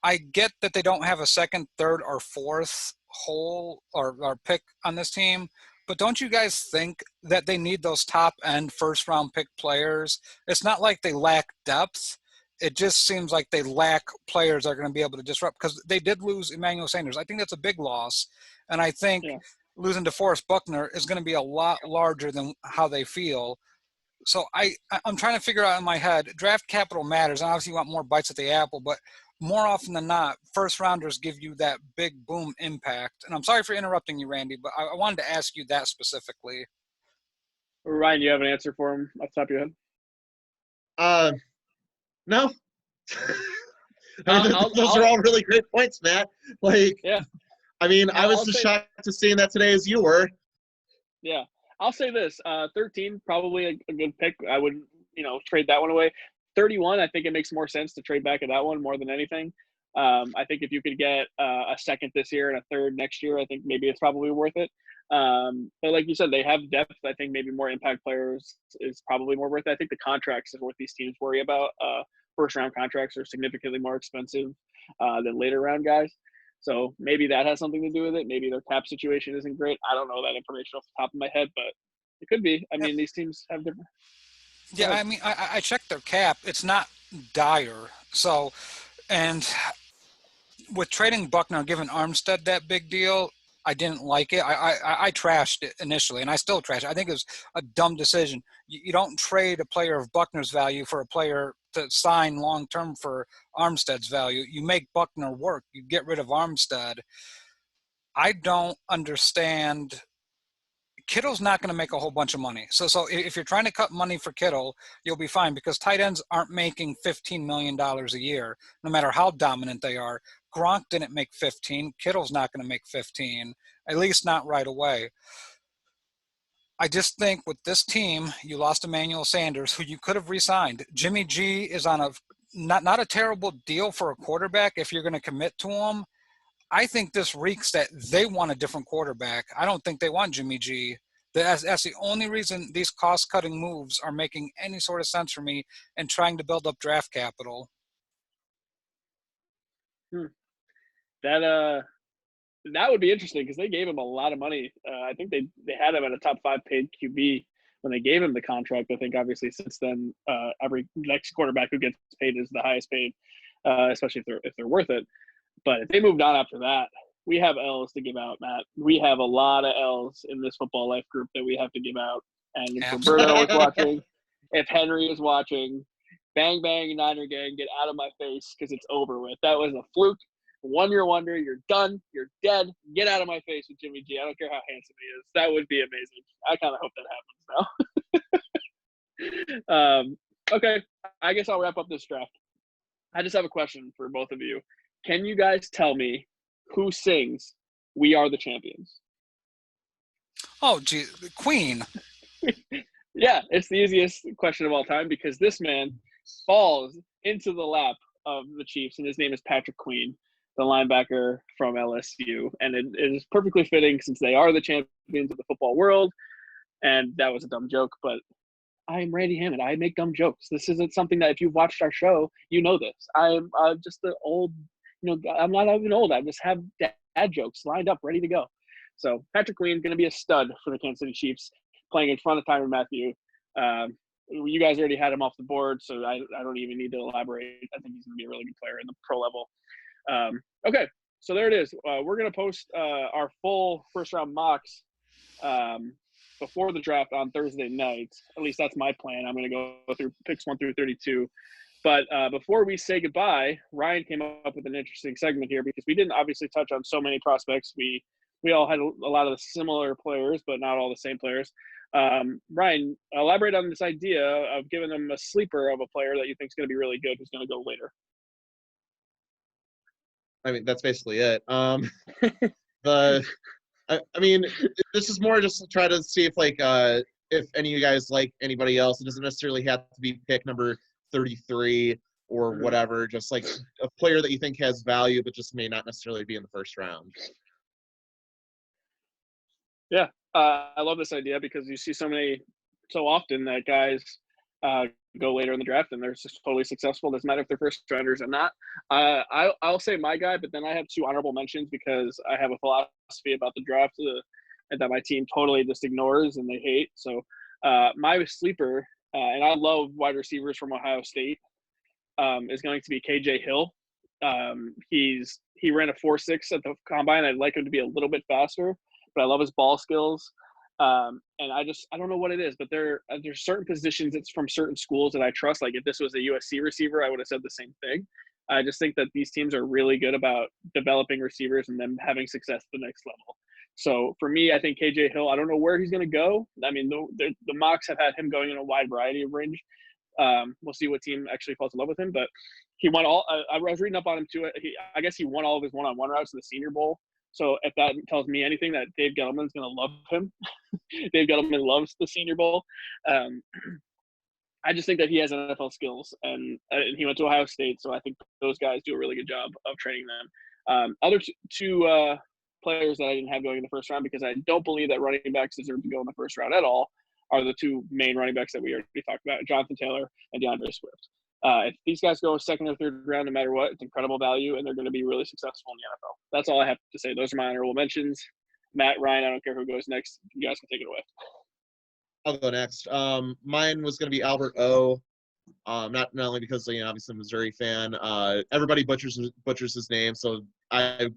I get that they don't have a second, third, or fourth hole or pick on this team, but don't you guys think that they need those top-end first-round pick players? It's not like they lack depth. It just seems like they lack players that are going to be able to disrupt, because they did lose Emmanuel Sanders. I think that's a big loss. And I think losing DeForest Buckner is going to be a lot larger than how they feel. So I'm trying to figure out in my head, draft capital matters. And obviously you want more bites at the apple, but more often than not, first rounders give you that big boom impact. And I'm sorry for interrupting you, Randy, but I wanted to ask you that specifically. Ryan, you have an answer for him off the top of your head? No. I mean, those are all really great points, Matt. Like, I mean, I was as shocked to seeing that today as you were. Yeah. I'll say this, 13, probably a good pick. I would, trade that one away. 31, I think it makes more sense to trade back at that one more than anything. I think if you could get a second this year and a third next year, I think maybe it's probably worth it. But like you said, they have depth. I think maybe more impact players is probably more worth it. I think the contracts is what these teams worry about. First round contracts are significantly more expensive than later round guys. So maybe that has something to do with it. Maybe their cap situation isn't great. I don't know that information off the top of my head, but it could be. I mean, these teams have different. Yeah, I mean, I checked their cap. It's not dire. So, and with trading Buckner, giving Armstead that big deal, I didn't like it. I trashed it initially, and I still trash it. I think it was a dumb decision. You don't trade a player of Buckner's value for a player to sign long-term for Armstead's value. You make Buckner work. You get rid of Armstead. I don't understand. Kittle's not going to make a whole bunch of money. So if you're trying to cut money for Kittle, you'll be fine, because tight ends aren't making $15 million a year, no matter how dominant they are. Gronk didn't make 15. Kittle's not going to make 15, at least not right away. I just think with this team, you lost Emmanuel Sanders, who you could have re-signed. Jimmy G is on a not a terrible deal for a quarterback if you're going to commit to him. I think this reeks that they want a different quarterback. I don't think they want Jimmy G. That's the only reason these cost-cutting moves are making any sort of sense for me and trying to build up draft capital. That would be interesting, because they gave him a lot of money. I think they had him at a top 5 paid QB when they gave him the contract. I think obviously since then, every next quarterback who gets paid is the highest paid, especially if they're worth it. But if they moved on after that, we have L's to give out, Matt. We have a lot of L's in this Football Life group that we have to give out. And if Roberto is watching, if Henry is watching, bang, bang, Niner gang, get out of my face, because it's over with. That was a fluke. 1 year wonder. You're done. You're dead. Get out of my face with Jimmy G. I don't care how handsome he is. That would be amazing. I kind of hope that happens now. Okay. I guess I'll wrap up this draft. I just have a question for both of you. Can you guys tell me who sings "We Are the Champions"? Oh, gee, Queen. Yeah, it's the easiest question of all time, because this man falls into the lap of the Chiefs, and his name is Patrick Queen, the linebacker from LSU. And it is perfectly fitting, since they are the champions of the football world. And that was a dumb joke, but I'm Randy Hammond. I make dumb jokes. This isn't something that, if you've watched our show, you know this. I'm just the old, I'm not even old. I just have dad jokes lined up, ready to go. So Patrick Queen is going to be a stud for the Kansas City Chiefs, playing in front of Tyrann Mathieu. You guys already had him off the board, so I don't even need to elaborate. I think he's going to be a really good player in the pro level. Okay, so there it is. We're going to post our full first-round mocks before the draft on Thursday night. At least that's my plan. I'm going to go through picks 1 through 32. But before we say goodbye, Ryan came up with an interesting segment here, because we didn't obviously touch on so many prospects. We all had a lot of similar players, but not all the same players. Ryan, elaborate on this idea of giving them a sleeper of a player that you think is going to be really good, who's going to go later. I mean, that's basically it. I mean, this is more just to try to see if any of you guys like anybody else. It doesn't necessarily have to be pick number 33 or whatever. Just like a player that you think has value, but just may not necessarily be in the first round. Yeah, I love this idea, because you see so often that guys go later in the draft and they're just totally successful. Doesn't matter if they're first rounders or not. I'll say my guy, but then I have 2 honorable mentions, because I have a philosophy about the draft that my team totally just ignores and they hate. So my sleeper, and I love wide receivers from Ohio State. is going to be KJ Hill. He ran a 4.6 at the combine. I'd like him to be a little bit faster, but I love his ball skills. And I don't know what it is, but there's certain positions it's from certain schools that I trust. Like if this was a USC receiver, I would have said the same thing. I just think that these teams are really good about developing receivers and them having success at the next level. So for me, I think KJ Hill, I don't know where he's going to go. I mean, the mocks have had him going in a wide variety of range. We'll see what team actually falls in love with him, but he won all. I was reading up on him too. I guess he won all of his one-on-one routes in the Senior Bowl. So if that tells me anything, that Dave Gettleman's going to love him. Dave Gettleman loves the Senior Bowl. I just think that he has NFL skills, and he went to Ohio State, so I think those guys do a really good job of training them. Other two players that I didn't have going in the first round, because I don't believe that running backs deserve to go in the first round at all, are the two main running backs that we already talked about, Jonathan Taylor and DeAndre Swift. If these guys go second or third round, no matter what, it's incredible value, and they're going to be really successful in the NFL. That's all I have to say. Those are my honorable mentions. Matt, Ryan, I don't care who goes next. You guys can take it away. I'll go next. Mine was going to be Albert O. Not only because obviously I'm a Missouri fan. Everybody butchers his name, so I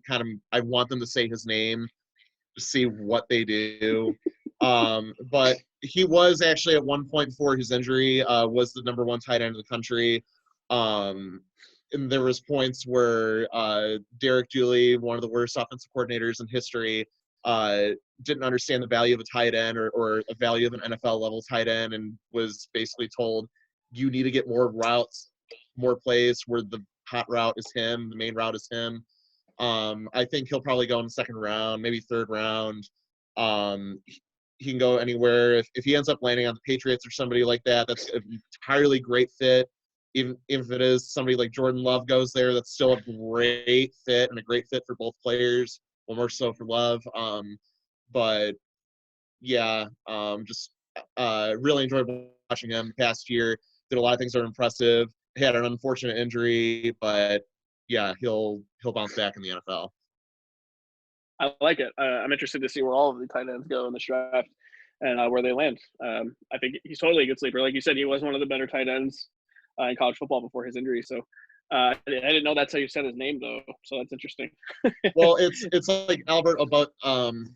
want them to say his name to see what they do. But he was actually at one point before his injury was the number one tight end in the country. And there was points where Derek Dooley, one of the worst offensive coordinators in history, didn't understand the value of a tight end or a value of an NFL level tight end, and was basically told, you need to get more routes, more plays where the hot route is him, the main route is him. I think he'll probably go in the second round, maybe third round. He can go anywhere. If he ends up landing on the Patriots or somebody like that, that's an entirely great fit. Even if it is somebody like Jordan Love goes there, that's still a great fit and a great fit for both players. Well, more so for Love. But yeah, just really enjoyed watching him past year. Did a lot of things that are impressive. He had an unfortunate injury, but yeah, he'll bounce back in the NFL. I like it. I'm interested to see where all of the tight ends go in this draft and where they land. I think he's totally a good sleeper. Like you said, he was one of the better tight ends in college football before his injury. So I didn't know that's how you said his name, though. So that's interesting. Well, it's like Albert about Albert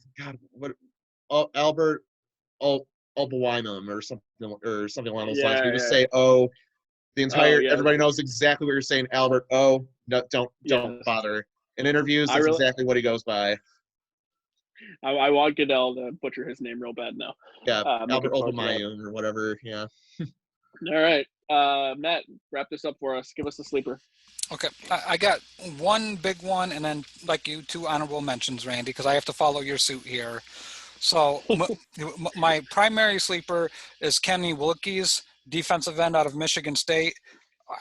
Albawainum or something along those lines. We just say the entire everybody knows exactly what you're saying. Albert O. No, don't bother. In interviews, that's exactly what he goes by. I want Goodell to butcher his name real bad now. Yeah, Albert Albawainum or whatever. Yeah. All right, Matt, wrap this up for us. Give us the sleeper. Okay, I got one big one, and then, like you, two honorable mentions, Randy, because I have to follow your suit here. So my primary sleeper is Kenny Wilkes, defensive end out of Michigan State.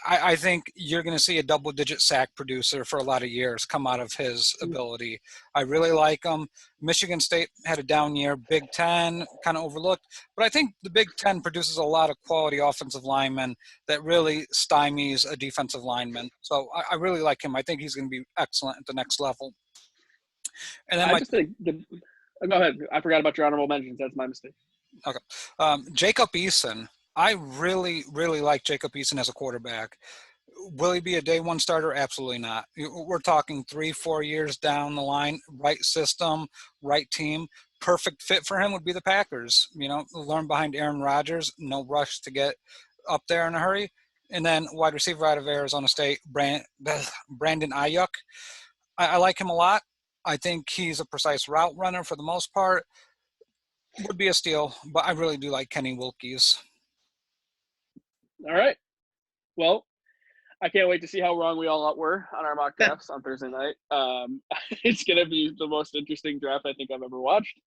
I think you're going to see a double-digit sack producer for a lot of years come out of his ability. I really like him. Michigan State had a down year. Big Ten kind of overlooked. But I think the Big Ten produces a lot of quality offensive linemen that really stymies a defensive lineman. So I really like him. I think he's going to be excellent at the next level. And then go ahead. I forgot about your honorable mentions. That's my mistake. Okay. Jacob Eason. I really, really like Jacob Eason as a quarterback. Will he be a day one starter? Absolutely not. We're talking 3-4 years down the line, right system, right team. Perfect fit for him would be the Packers. Learn behind Aaron Rodgers, no rush to get up there in a hurry. And then wide receiver out of Arizona State, Brandon Ayuk. I like him a lot. I think he's a precise route runner for the most part. Would be a steal, but I really do like Kenny Wilkes. All right. Well, I can't wait to see how wrong we all were on our mock drafts on Thursday night. It's going to be the most interesting draft I think I've ever watched.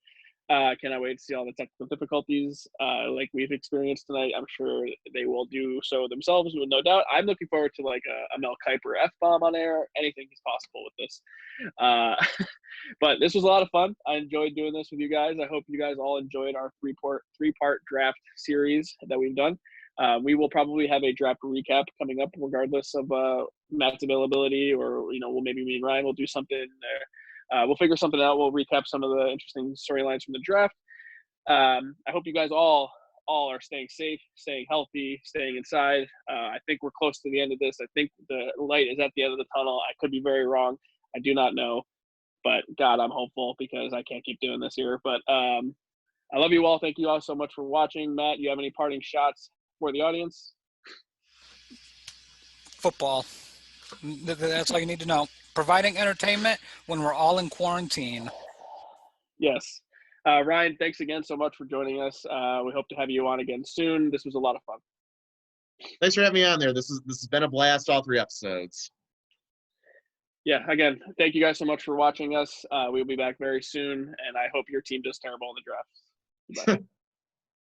Cannot wait to see all the technical difficulties like we've experienced tonight. I'm sure they will do so themselves, with no doubt. I'm looking forward to like a Mel Kiper F-bomb on air. Anything is possible with this. But this was a lot of fun. I enjoyed doing this with you guys. I hope you guys all enjoyed our three-part draft series that we've done. We will probably have a draft recap coming up regardless of Matt's availability, or maybe me and Ryan will do something there. We'll figure something out. We'll recap some of the interesting storylines from the draft. I hope you guys all all are staying safe, staying healthy, staying inside. I think we're close to the end of this. I think the light is at the end of the tunnel. I could be very wrong. I do not know. But, God, I'm hopeful because I can't keep doing this here. But I love you all. Thank you all so much for watching. Matt, you have any parting shots for the audience? Football. That's all you need to know. Providing entertainment when we're all in quarantine. Yes. Ryan, thanks again so much for joining us. We hope to have you on again soon. This was a lot of fun. Thanks for having me on there. This has been a blast, all 3 episodes. Yeah, again, thank you guys so much for watching us. We'll be back very soon, and I hope your team does terrible in the draft. Goodbye.